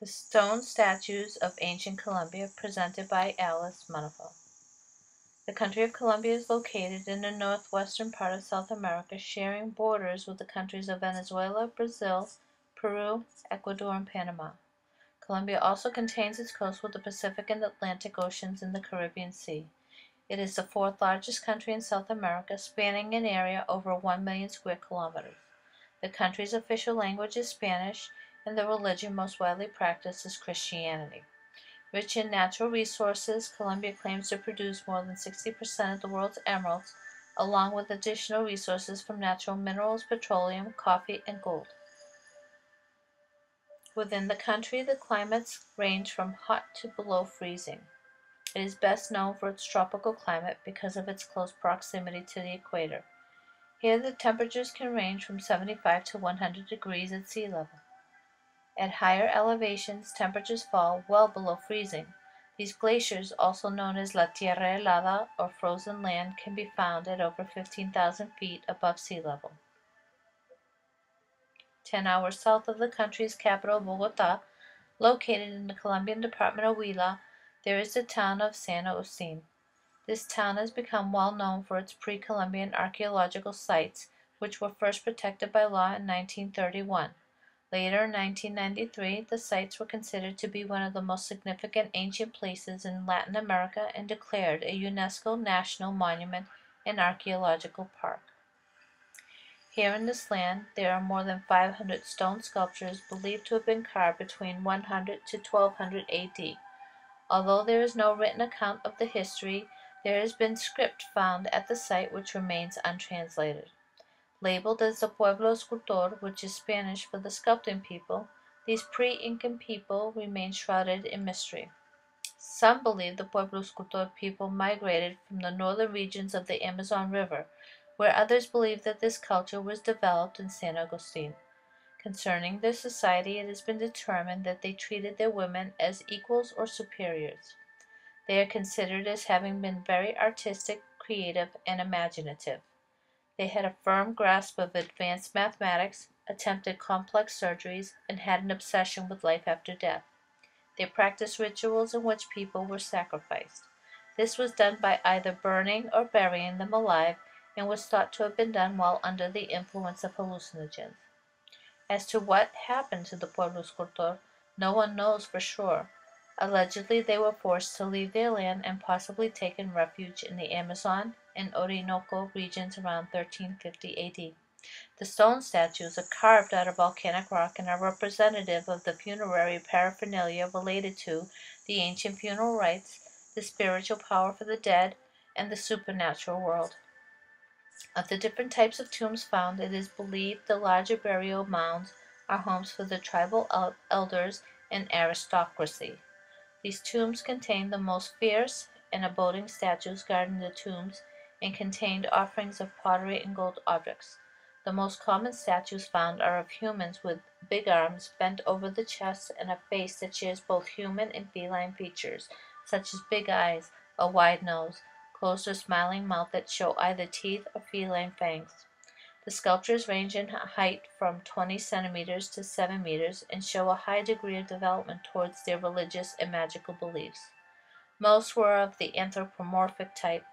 The stone statues of ancient Colombia presented by Alice Manifo. The country of Colombia is located in the northwestern part of South America, sharing borders with the countries of Venezuela, Brazil, Peru, Ecuador, and Panama. Colombia also contains its coast with the Pacific and Atlantic Oceans and the Caribbean Sea. It is the fourth largest country in South America, spanning an area over 1 million square kilometers. The country's official language is Spanish, and the religion most widely practiced is Christianity. Rich in natural resources, Colombia claims to produce more than 60% of the world's emeralds, along with additional resources from natural minerals, petroleum, coffee, and gold. Within the country, the climates range from hot to below freezing. It is best known for its tropical climate because of its close proximity to the equator. Here the temperatures can range from 75 to 100 degrees at sea level. At higher elevations, temperatures fall well below freezing. These glaciers, also known as La Tierra Helada or frozen land, can be found at over 15,000 feet above sea level. 10 hours south of the country's capital, Bogota, located in the Colombian department of Huila, there is the town of San Agustin. This town has become well known for its pre-Columbian archaeological sites, which were first protected by law in 1931. Later, in 1993, the sites were considered to be one of the most significant ancient places in Latin America and declared a UNESCO National Monument and Archaeological Park. Here in this land, there are more than 500 stone sculptures believed to have been carved between 100 to 1200 AD. Although there is no written account of the history, there has been script found at the site which remains untranslated. Labeled as the Pueblo Escultor, which is Spanish for the sculpting people, these pre-Incan people remain shrouded in mystery. Some believe the Pueblo Escultor people migrated from the northern regions of the Amazon River, where others believe that this culture was developed in San Agustin. Concerning their society, it has been determined that they treated their women as equals or superiors. They are considered as having been very artistic, creative, and imaginative. They had a firm grasp of advanced mathematics, attempted complex surgeries, and had an obsession with life after death. They practiced rituals in which people were sacrificed. This was done by either burning or burying them alive, and was thought to have been done while under the influence of hallucinogens. As to what happened to the Pueblo Escultor, no one knows for sure. Allegedly, they were forced to leave their land and possibly taken refuge in the Amazon and Orinoco regions around 1350 AD. The stone statues are carved out of volcanic rock and are representative of the funerary paraphernalia related to the ancient funeral rites, the spiritual power for the dead, and the supernatural world. Of the different types of tombs found, it is believed the larger burial mounds are homes for the tribal elders and aristocracy. These tombs contain the most fierce and abiding statues guarding the tombs, and contained offerings of pottery and gold objects. The most common statues found are of humans with big arms bent over the chest and a face that shares both human and feline features, such as big eyes, a wide nose, closed or smiling mouth that show either teeth or feline fangs. The sculptures range in height from 20 centimeters to 7 meters and show a high degree of development towards their religious and magical beliefs. Most were of the anthropomorphic type,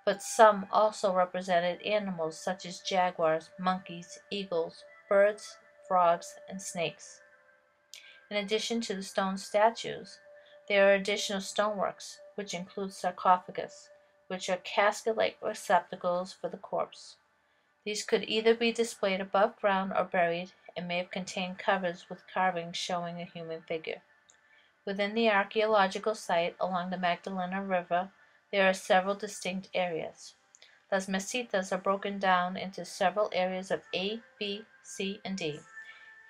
but some also represented animals such as jaguars, monkeys, eagles, birds, frogs, and snakes. In addition to the stone statues, there are additional stoneworks, which include sarcophagus, which are casket-like receptacles for the corpse. These could either be displayed above ground or buried, and may have contained covers with carvings showing a human figure. Within the archaeological site along the Magdalena River, there are several distinct areas. Las Mesitas are broken down into several areas of A, B, C, and D.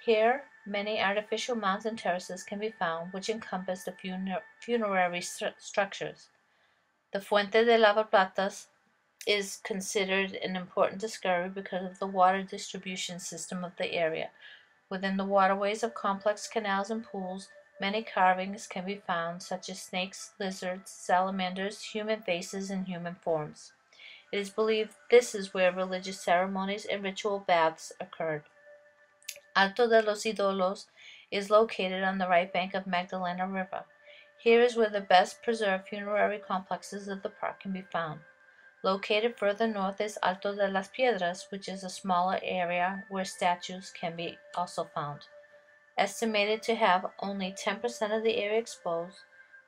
Here, many artificial mounds and terraces can be found, which encompass the funerary structures. The Fuente de Lavaplatas is considered an important discovery because of the water distribution system of the area. Within the waterways of complex canals and pools, many carvings can be found, such as snakes, lizards, salamanders, human faces, and human forms. It is believed this is where religious ceremonies and ritual baths occurred. Alto de los Ídolos is located on the right bank of Magdalena River. Here is where the best preserved funerary complexes of the park can be found. Located further north is Alto de las Piedras, which is a smaller area where statues can be also found. Estimated to have only 10% of the area exposed,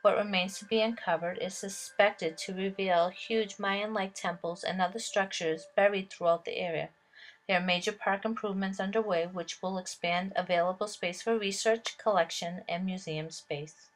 what remains to be uncovered is suspected to reveal huge Mayan-like temples and other structures buried throughout the area. There are major park improvements underway which will expand available space for research, collection, and museum space.